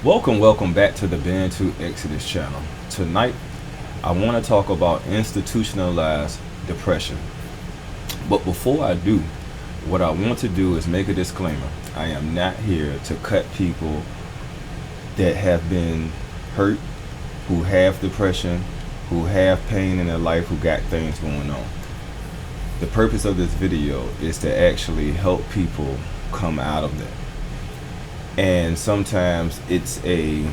Welcome back to the Band to Exodus channel. Tonight, I want to talk about institutionalized depression. But before I do, what I want to do is make a disclaimer. I am not here to cut people that have been hurt, who have depression, who have pain in their life, who got things going on. The purpose of this video is to actually help people come out of that. And sometimes it's a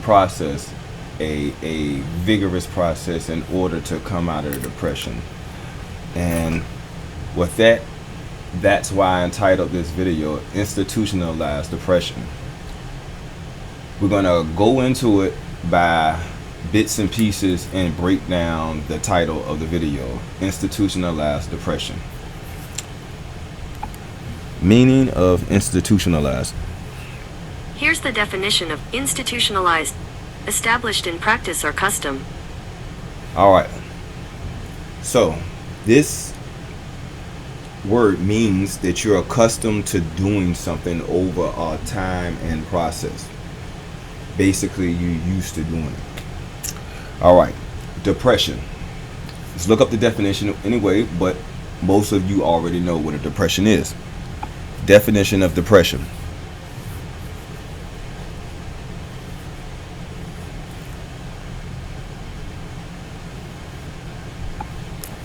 process, a vigorous process in order to come out of the depression. And with that, that's why I entitled this video Institutionalized Depression. We're gonna go into it by bits and pieces and break down the title of the video, Institutionalized Depression. Meaning of institutionalized. Here's the definition of institutionalized: established in practice or custom. Alright, so this word means that you're accustomed to doing something over a time and process. Basically, you're used to doing it. Alright, depression. Let's look up the definition anyway, but most of you already know what a depression is. Definition of depression.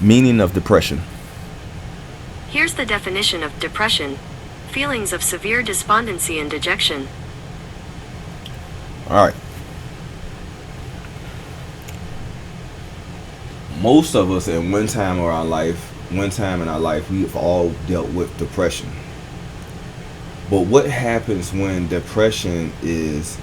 Meaning of depression. Here's the definition of depression: feelings of severe despondency and dejection. Alright. Most of us at one time in our life, we've all dealt with depression. But what happens when depression is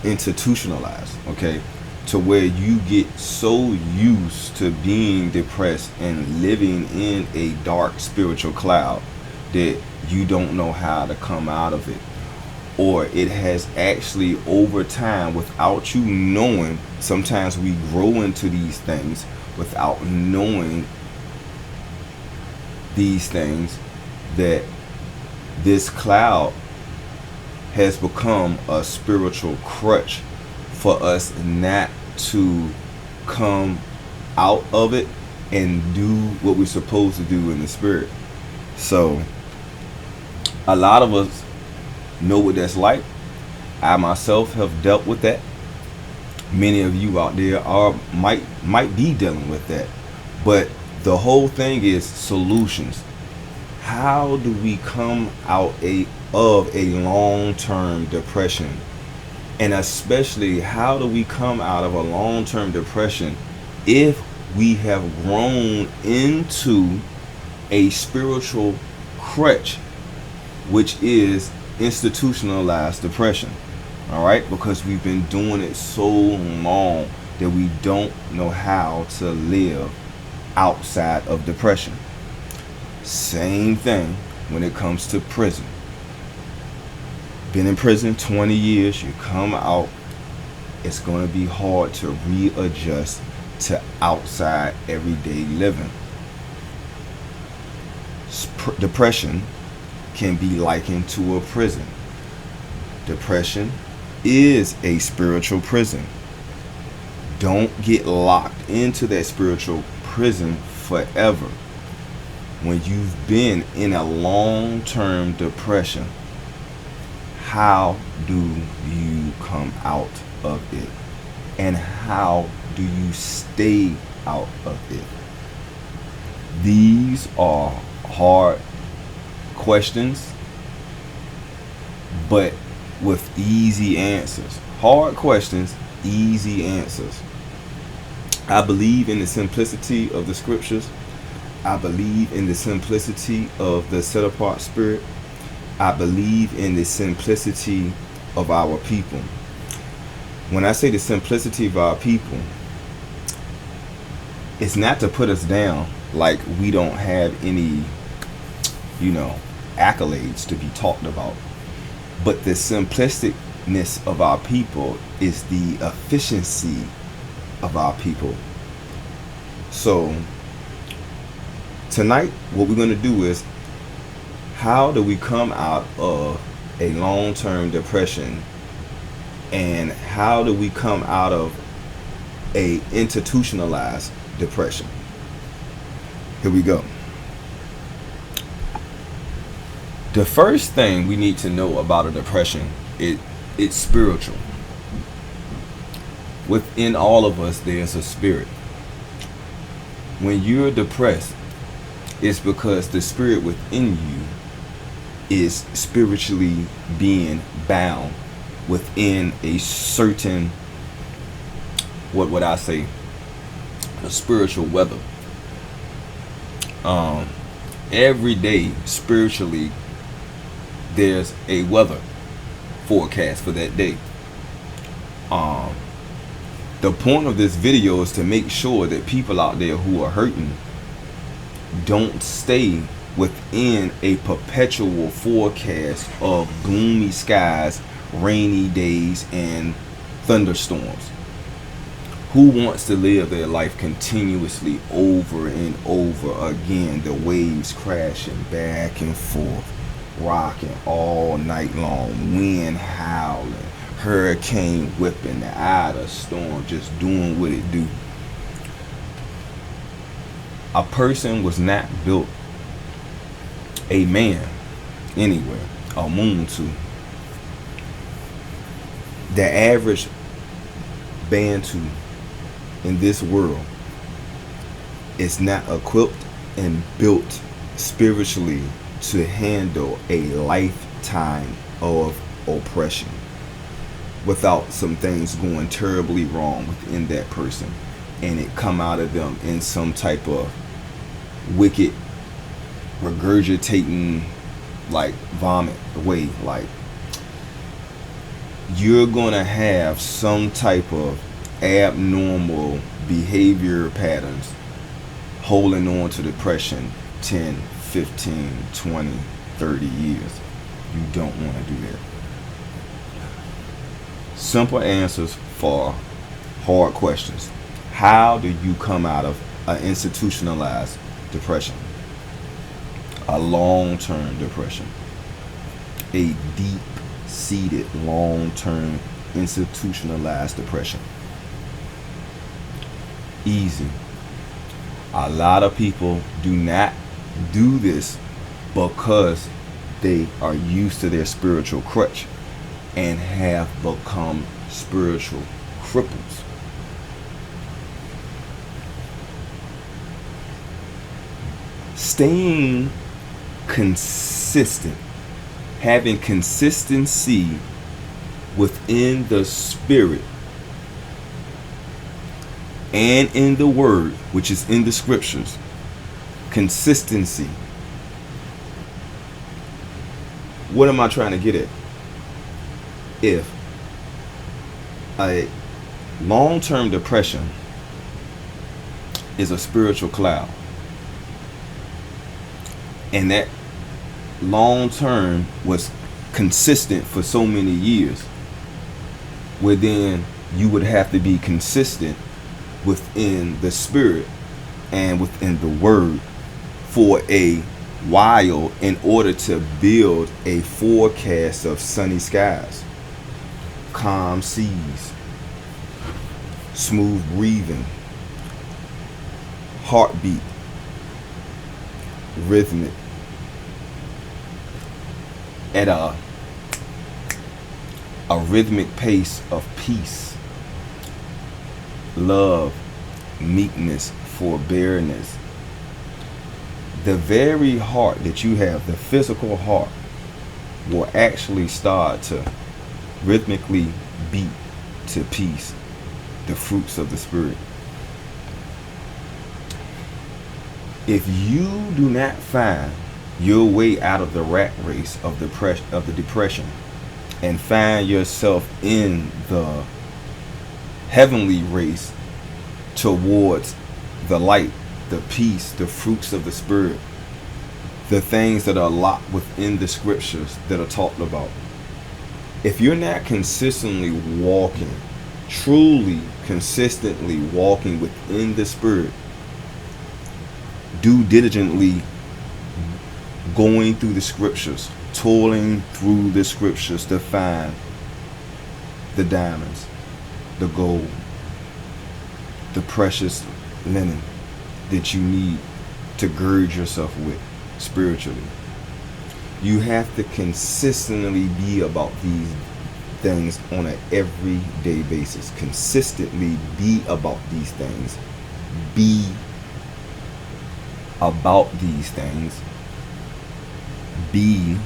institutionalized, okay? To where you get so used to being depressed and living in a dark spiritual cloud that you don't know how to come out of it. Or it has actually, over time, without you knowing, sometimes we grow into these things without knowing these things, that this cloud has become a spiritual crutch for us not to come out of it and do what we're supposed to do in the spirit. So a lot of us know what that's like. I myself have dealt with that. Many of you out there might be dealing with that. But the whole thing is solutions. How do we come out of a long-term depression? And especially, how do we come out of a long-term depression if we have grown into a spiritual crutch, which is institutionalized depression? All right, because we've been doing it so long that we don't know how to live outside of depression. Same thing when it comes to prison. Been in prison 20 years, you come out, it's going to be hard to readjust to outside everyday living. Depression can be likened to a prison. Depression is a spiritual prison. Don't get locked into that spiritual prison forever. When you've been in a long-term depression, how do you come out of it? And how do you stay out of it? These are hard questions, but with easy answers. Hard questions, easy answers. I believe in the simplicity of the scriptures. I believe in the simplicity of the set apart spirit. I believe in the simplicity of our people. When I say the simplicity of our people, it's not to put us down like we don't have any, accolades to be talked about. But the simplisticness of our people is the efficiency of our people. So tonight, what we're going to do is, how do we come out of a long-term depression, and how do we come out of a institutionalized depression? Here we go. The first thing we need to know about a depression is it's spiritual. Within all of us, there's a spirit. When you're depressed, it's because the spirit within you is spiritually being bound within a certain, what would I say, a spiritual weather. Every day spiritually there's a weather forecast for that day. The point of this video is to make sure that people out there who are hurting don't stay within a perpetual forecast of gloomy skies, rainy days, and thunderstorms. Who wants to live their life continuously over and over again? The waves crashing back and forth, rocking all night long, wind howling, hurricane whipping, the eye of the storm just doing what it do. A person was not built, a man anyway, a Muntu. The average Bantu in this world is not equipped and built spiritually to handle a lifetime of oppression without some things going terribly wrong within that person and it come out of them in some type of wicked regurgitating like vomit way. Like, you're gonna have some type of abnormal behavior patterns holding on to depression 10, 15, 20, 30 years. You don't want to do that. Simple answers for hard questions. How do you come out of an institutionalized depression? A long-term depression. A deep-seated, long-term institutionalized depression. Easy. A lot of people do not do this because they are used to their spiritual crutch and have become spiritual cripples. Staying consistent, having consistency within the spirit and in the word, which is in the scriptures. Consistency. What am I trying to get at? If a long-term depression is a spiritual cloud, and that long-term was consistent for so many years, well, then you would have to be consistent within the spirit and within the word for a while in order to build a forecast of sunny skies, calm seas, smooth breathing, heartbeat, rhythmic, at a rhythmic pace of peace, love, meekness, forbearance. The very heart that you have, the physical heart, will actually start to rhythmically beat to peace, the fruits of the spirit. If you do not find your way out of the rat race of the depression and find yourself in the heavenly race towards the light, the peace, the fruits of the spirit, the things that are locked within the scriptures that are talked about. If you're not consistently walking, truly consistently walking within the spirit, do diligently going through the scriptures, toiling through the scriptures to find the diamonds, the gold, the precious linen that you need to gird yourself with spiritually. You have to consistently be about these things on an everyday basis. Consistently be about these things. Be about these things. Be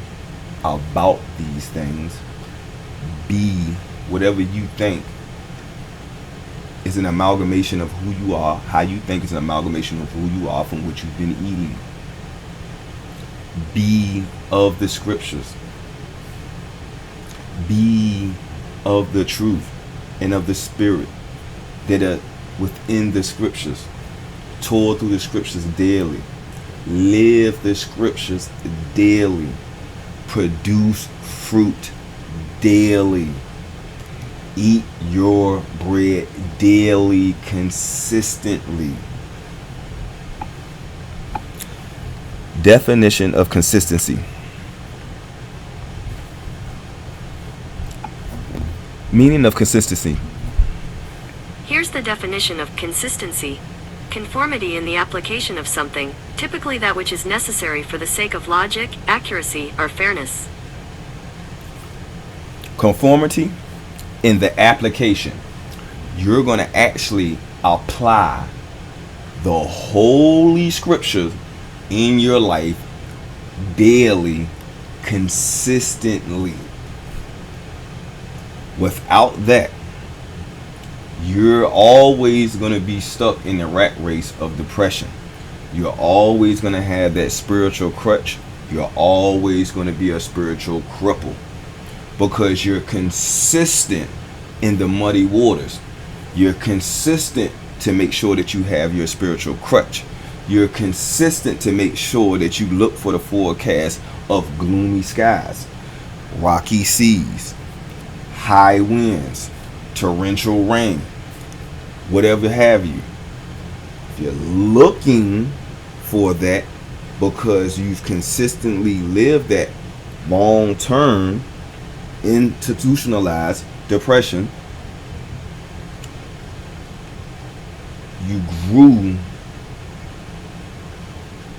about these things. Be whatever you think is an amalgamation of who you are. How you think is an amalgamation of who you are from what you've been eating. Be of the scriptures. Be of the truth and of the spirit that are within the scriptures. Toil through the scriptures daily. Live the scriptures daily. Produce fruit daily. Eat your bread daily, consistently. Definition of consistency. Meaning of consistency. Here's the definition of consistency. Conformity in the application of something, typically that which is necessary for the sake of logic, accuracy, or fairness. Conformity in the application. You're going to actually apply the holy scriptures in your life daily, consistently. Without that, you're always going to be stuck in the rat race of depression. You're always going to have that spiritual crutch. You're always going to be a spiritual cripple because you're consistent in the muddy waters. You're consistent to make sure that you have your spiritual crutch. You're consistent to make sure that you look for the forecast of gloomy skies, rocky seas, high winds, torrential rain, whatever have you. If you're looking for that because you've consistently lived that long-term institutionalized depression, you grew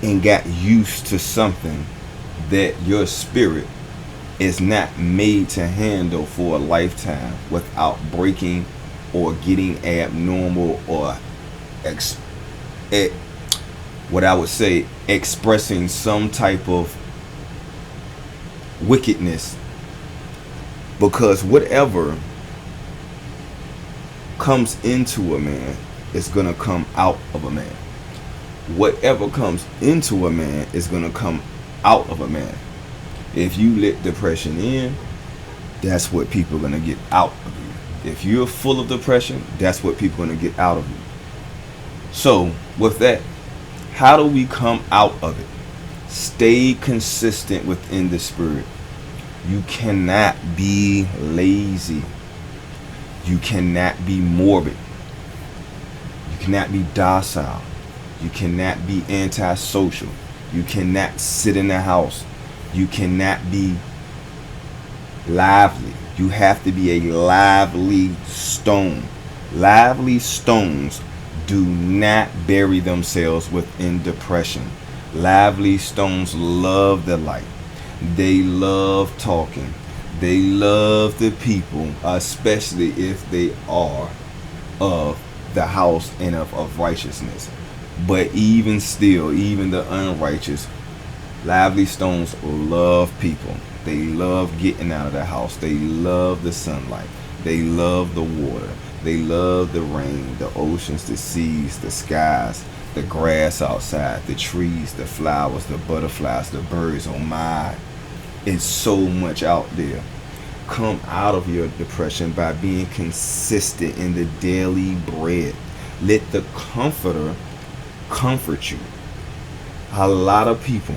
and got used to something that your spirit is not made to handle for a lifetime without breaking or getting abnormal or what I would say expressing some type of wickedness. Because whatever comes into a man is going to come out of a man. Whatever comes into a man is going to come out of a man. If you let depression in, that's what people are going to get out of you. If you're full of depression, that's what people are going to get out of you. So, with that, how do we come out of it? Stay consistent within the spirit. You cannot be lazy. You cannot be morbid. You cannot be docile. You cannot be antisocial. You cannot sit in the house. You cannot be lively. You have to be a lively stone. Lively stones do not bury themselves within depression. Lively stones love the light. They love talking. They love the people, especially if they are of the house and of righteousness. But even still, even the unrighteous, lively stones love people. They love getting out of the house. They love the sunlight. They love the water. They love the rain, the oceans, the seas, the skies, the grass outside, the trees, the flowers, the butterflies, the birds. Oh my, it's so much out there. Come out of your depression by being consistent in the daily bread. Let the comforter comfort you. A lot of people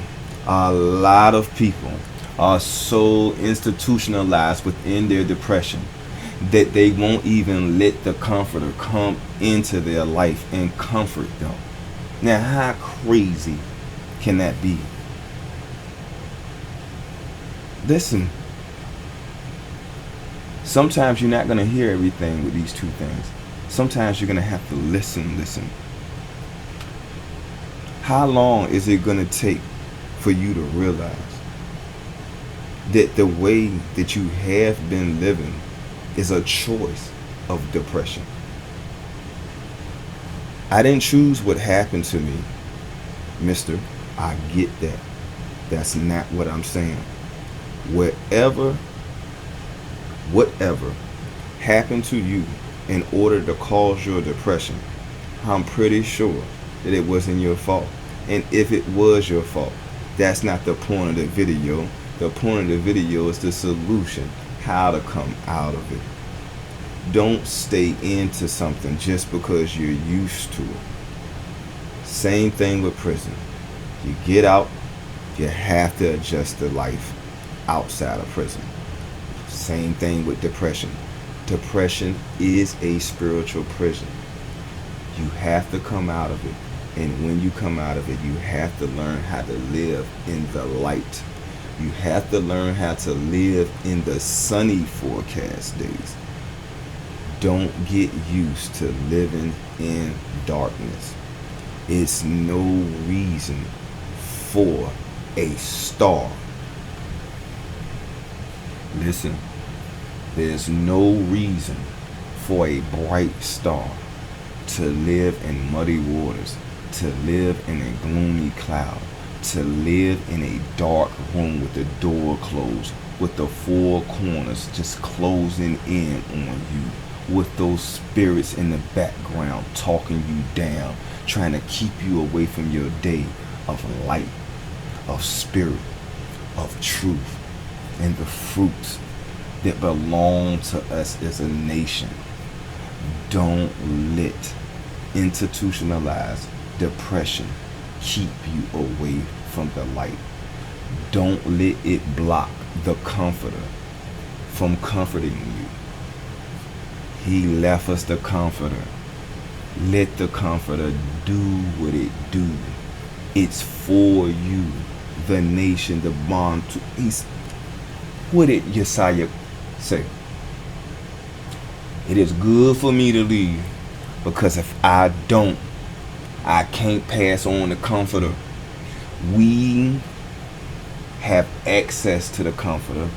are so institutionalized within their depression that they won't even let the comforter come into their life and comfort them. Now, how crazy can that be? Listen. Sometimes you're not going to hear everything with these two things. Sometimes you're going to have to listen. How long is it going to take for you to realize that the way that you have been living is a choice of depression? I didn't choose what happened to me, mister. I get that. That's not what I'm saying. Whatever happened to you in order to cause your depression, I'm pretty sure that it wasn't your fault. And if it was your fault, that's not the point of the video. The point of the video is the solution, how to come out of it. Don't stay into something just because you're used to it. Same thing with prison. You get out, you have to adjust to life outside of prison. Same thing with depression. Depression is a spiritual prison. You have to come out of it. And when you come out of it, you have to learn how to live in the light. You have to learn how to live in the sunny forecast days. Don't get used to living in darkness. It's no reason for a star. Listen, there's no reason for a bright star to live in muddy waters, to live in a gloomy cloud, to live in a dark room with the door closed, with the four corners just closing in on you, with those spirits in the background talking you down, trying to keep you away from your day of light, of spirit, of truth, and the fruits that belong to us as a nation. Don't let institutionalized depression keep you away from the light. Don't let it block the comforter from comforting you. He left us the comforter. Let the comforter do what it do. It's for you, the nation, the bond. What did Yesaya say? It is good for me to leave, because if I don't, I can't pass on the comforter. We have access to the comforter,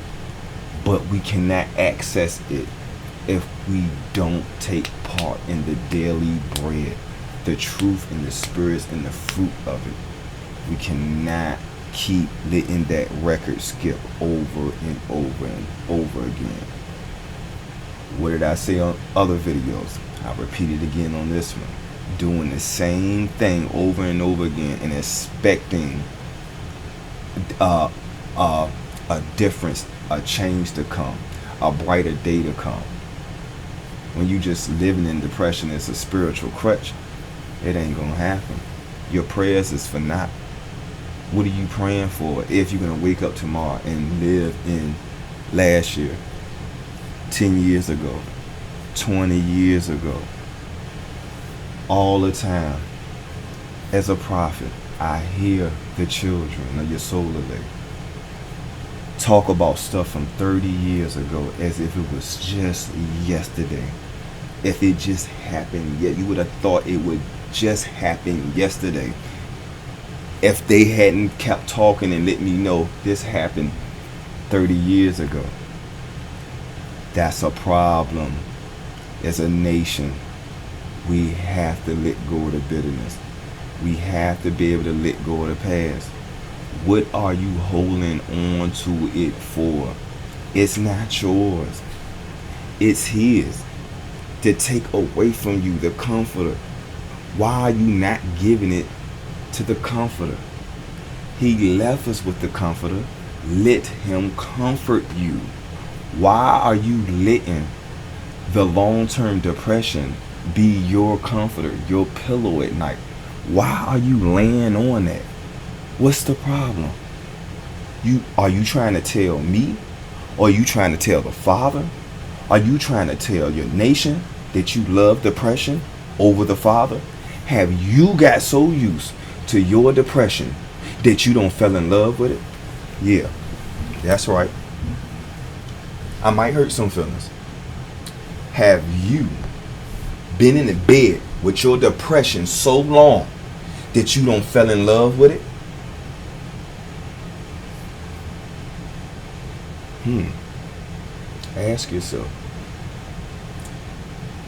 but we cannot access it if we don't take part in the daily bread, the truth and the spirits and the fruit of it. We cannot keep letting that record skip over and over and over again. What did I say on other videos? I repeat it again on this one. Doing the same thing over and over again and expecting a difference, a change to come, a brighter day to come. When you just living in depression as a spiritual crutch, it ain't gonna happen. Your prayers is for naught. What are you praying for if you're gonna wake up tomorrow and live in last year, 10 years ago, 20 years ago? All the time, as a prophet, I hear the children of your solar lake talk about stuff from 30 years ago as if it was just yesterday. If it just happened yet, you would have thought it would just happen yesterday. If they hadn't kept talking and let me know this happened 30 years ago. That's a problem. As a nation, we have to let go of the bitterness. We have to be able to let go of the past. What are you holding on to it for? It's not yours. It's his. To take away from you the comforter. Why are you not giving it to the comforter? He left us with the comforter. Let him comfort you. Why are you letting the long-term depression be your comforter, your pillow at night? Why are you laying on that? What's the problem? Are you trying to tell me? Or are you trying to tell the Father? Are you trying to tell your nation that you love depression over the Father? Have you got so used to your depression that you don't fall in love with it? Yeah, That's right. I might hurt some feelings. Have you been in the bed with your depression so long that you don't fell in love with it? Ask yourself.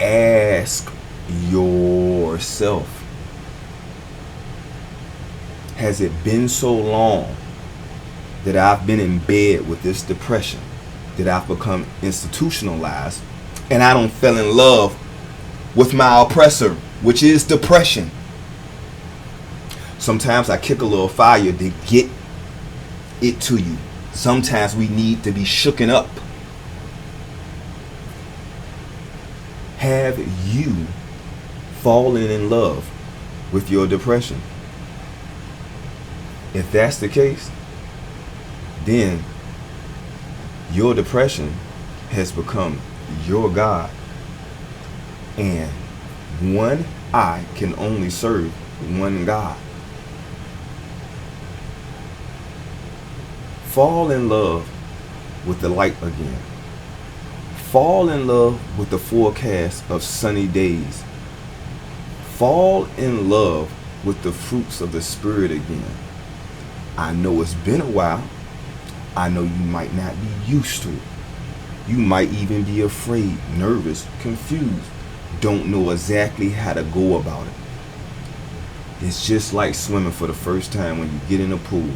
Ask yourself. Has it been so long that I've been in bed with this depression, that I've become institutionalized, and I don't fall in love with my oppressor, which is depression? Sometimes I kick a little fire to get it to you. Sometimes we need to be shooken up. Have you fallen in love with your depression? If that's the case, then your depression has become your God. And one eye can only serve one God. Fall in love with the light again. Fall in love with the forecast of sunny days. Fall in love with the fruits of the Spirit again. I know it's been a while. I know you might not be used to it. You might even be afraid, nervous, confused, don't know exactly how to go about it. It's just like swimming for the first time when you get in a pool.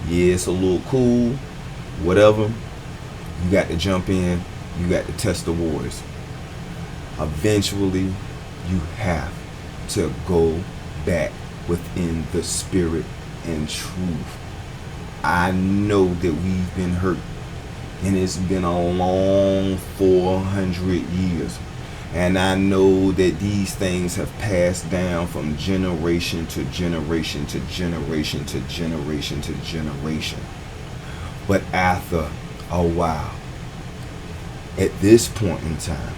Yeah, it's a little cool, whatever. You got to jump in. You got to test the waters. Eventually, you have to go back within the Spirit and truth. I know that we've been hurt, and it's been a long 400 years. And I know that these things have passed down from generation to generation to generation to generation to generation. But after a while, at this point in time,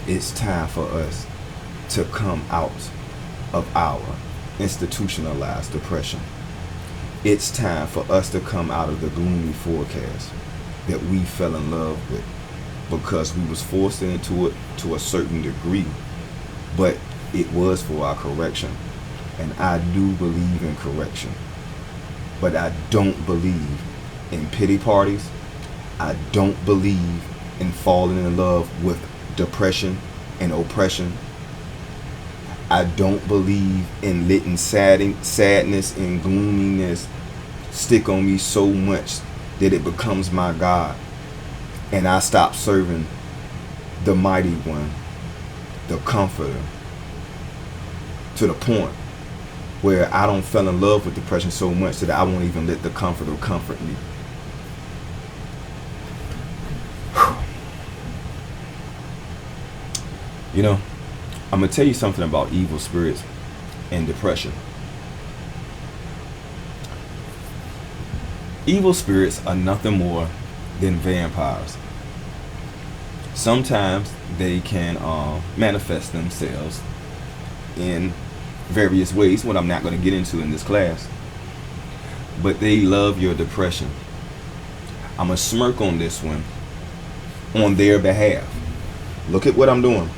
it's time for us to come out of our institutionalized depression. It's time for us to come out of the gloomy forecast that we fell in love with, because we was forced into it to a certain degree, but it was for our correction. And I do believe in correction, but I don't believe in pity parties. I don't believe in falling in love with depression and oppression. I don't believe in letting sadness and gloominess stick on me so much that it becomes my God, and I stop serving the mighty one, the comforter, to the point where I don't fall in love with depression so much that I won't even let the comforter comfort me. You know, I'm going to tell you something about evil spirits and depression. Evil spirits are nothing more than vampires. Sometimes they can manifest themselves in various ways, what I'm not going to get into in this class. But they love your depression. I'm going to smirk on this one on their behalf. Look at what I'm doing.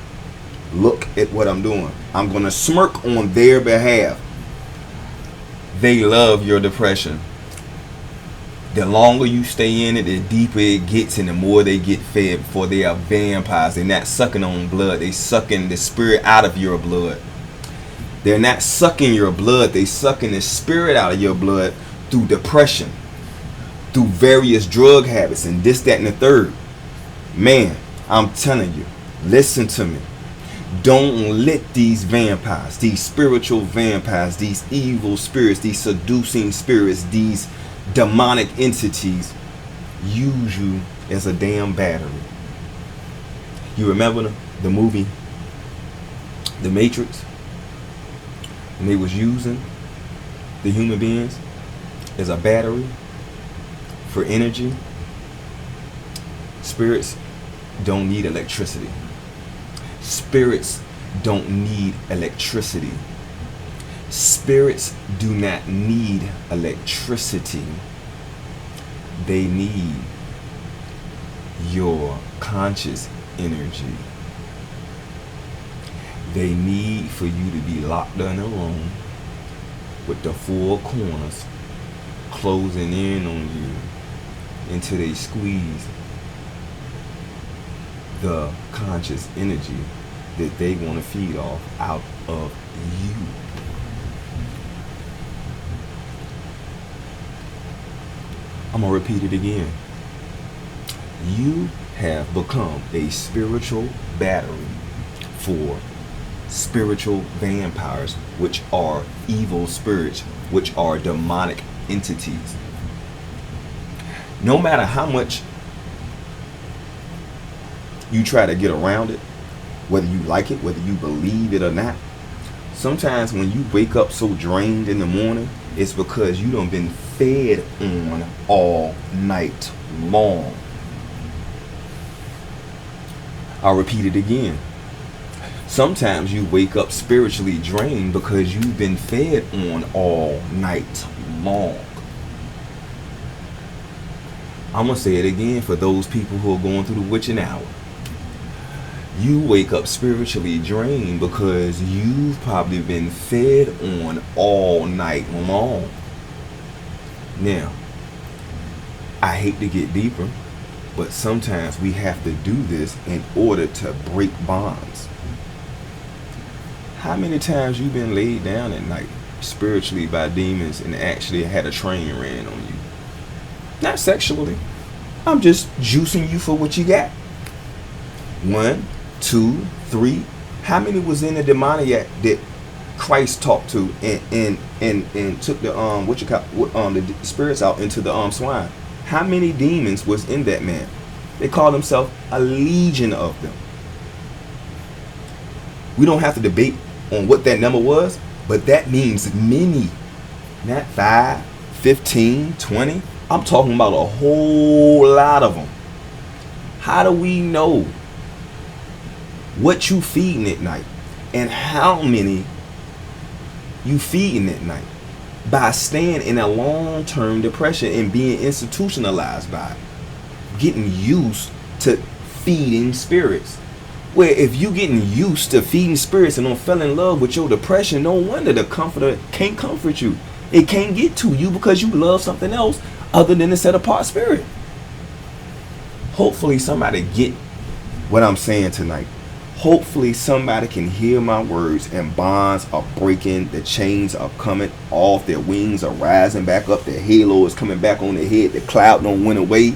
Look at what I'm doing. I'm going to smirk on their behalf. They love your depression. The longer you stay in it, the deeper it gets, and the more they get fed. For they are vampires. They're not sucking on blood. They're sucking the spirit out of your blood. They're not sucking your blood. They're sucking the spirit out of your blood through depression, through various drug habits, and this, that, and the third. Man, I'm telling you, listen to me. Don't let these vampires, these spiritual vampires, these evil spirits, these seducing spirits, these demonic entities use you as a damn battery. You remember the movie The Matrix? And they was using the human beings as a battery for energy. Spirits don't need electricity. Spirits don't need electricity. Spirits do not need electricity. They need your conscious energy. They need for you to be locked in a room with the four corners closing in on you until they squeeze the conscious energy that they want to feed off out of you. I'm going to repeat it again. You have become a spiritual battery for spiritual vampires, which are evil spirits, which are demonic entities. No matter how much you try to get around it, whether you like it, whether you believe it or not, sometimes when you wake up so drained in the morning, it's because you done been fed on all night long. I'll repeat it again. Sometimes you wake up spiritually drained because you've been fed on all night long. I'm going to say it again for those people who are going through the witching hour. You wake up spiritually drained because you've probably been fed on all night long. Now, I hate to get deeper, but sometimes we have to do this in order to break bonds. How many times you been laid down at night spiritually by demons and actually had a train ran on you? Not sexually. I'm just juicing you for what you got. 1, 2, 3. How many was in the demoniac that Christ talked to and took the the spirits out into the swine? How many demons was in that man? They called themselves a legion of them. We don't have to debate on what that number was, but that means many. Not 5, 15, 20. I'm talking about a whole lot of them. How do we know what you feeding at night and how many you feeding at night? By staying in a long-term depression and being institutionalized by it. Getting used to feeding spirits. Where if you getting used to feeding spirits and don't fell in love with your depression, no wonder the comforter can't comfort you. It can't get to you because you love something else other than the set apart spirit. Hopefully somebody get what I'm saying tonight. Hopefully somebody can hear my words and bonds are breaking, the chains are coming off, their wings are rising back up, their halo is coming back on their head, the cloud don't went away.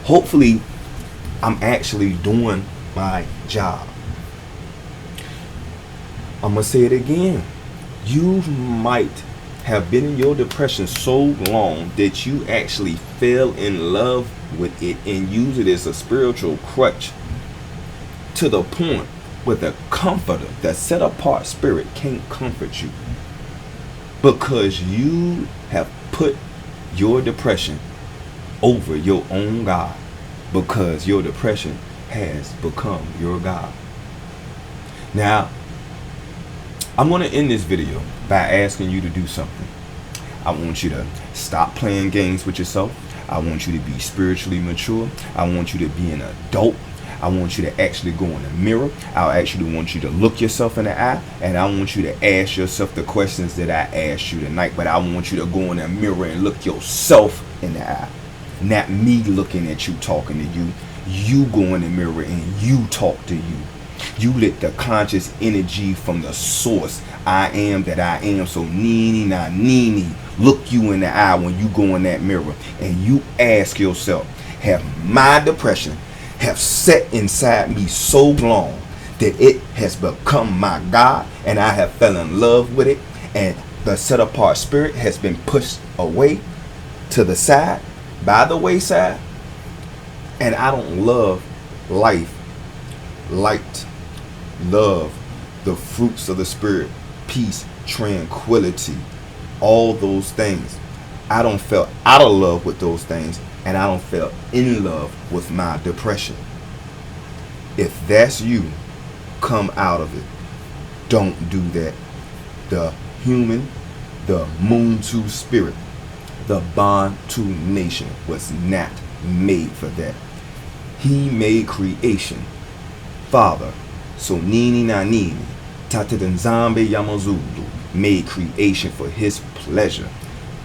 Hopefully I'm actually doing my job. I'm going to say it again. You might have been in your depression so long that you actually fell in love with it and use it as a spiritual crutch to the point where the comforter, that set apart spirit, can't comfort you because you have put your depression over your own God, because your depression has become your God. Now, I'm going to end this video by asking you to do something. I want you to stop playing games with yourself. I want you to be spiritually mature. I want you to be an adult. I want you to actually go in the mirror. I actually want you to look yourself in the eye, and I want you to ask yourself the questions that I asked you tonight. But I want you to go in the mirror and look yourself in the eye. Not me looking at you, talking to you. You go in the mirror and you talk to you. You let the conscious energy from the source, I am that I am, so Nini na Nini, look you in the eye when you go in that mirror and you ask yourself, have my depression have set inside me so long that it has become my God and I have fell in love with it, and the set apart spirit has been pushed away to the side, by the wayside, and I don't love life, light, love, the fruits of the spirit, peace, tranquility, all those things. I don't feel out of love with those things, and I don't feel in love with my depression. If that's you, come out of it. Don't do that. The human, the Moon 2 spirit The Bantu nation was not made for that. He made creation. Father, Sonini Nanini, Tatadanzambe Yamazulu, made creation for his pleasure.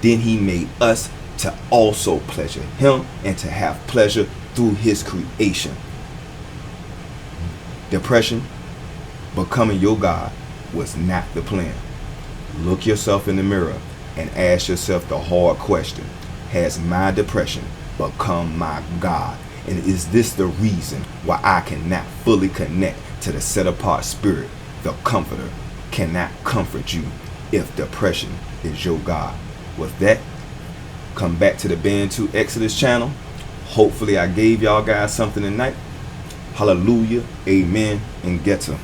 Then he made us to also pleasure him and to have pleasure through his creation. Depression, becoming your God, was not the plan. Look yourself in the mirror and ask yourself the hard question. Has my depression become my God? And is this the reason why I cannot fully connect to the set apart spirit? The comforter cannot comfort you if depression is your God. With that, come back to the Bantu Exodus channel. Hopefully I gave y'all guys something tonight. Hallelujah, amen, and Geta.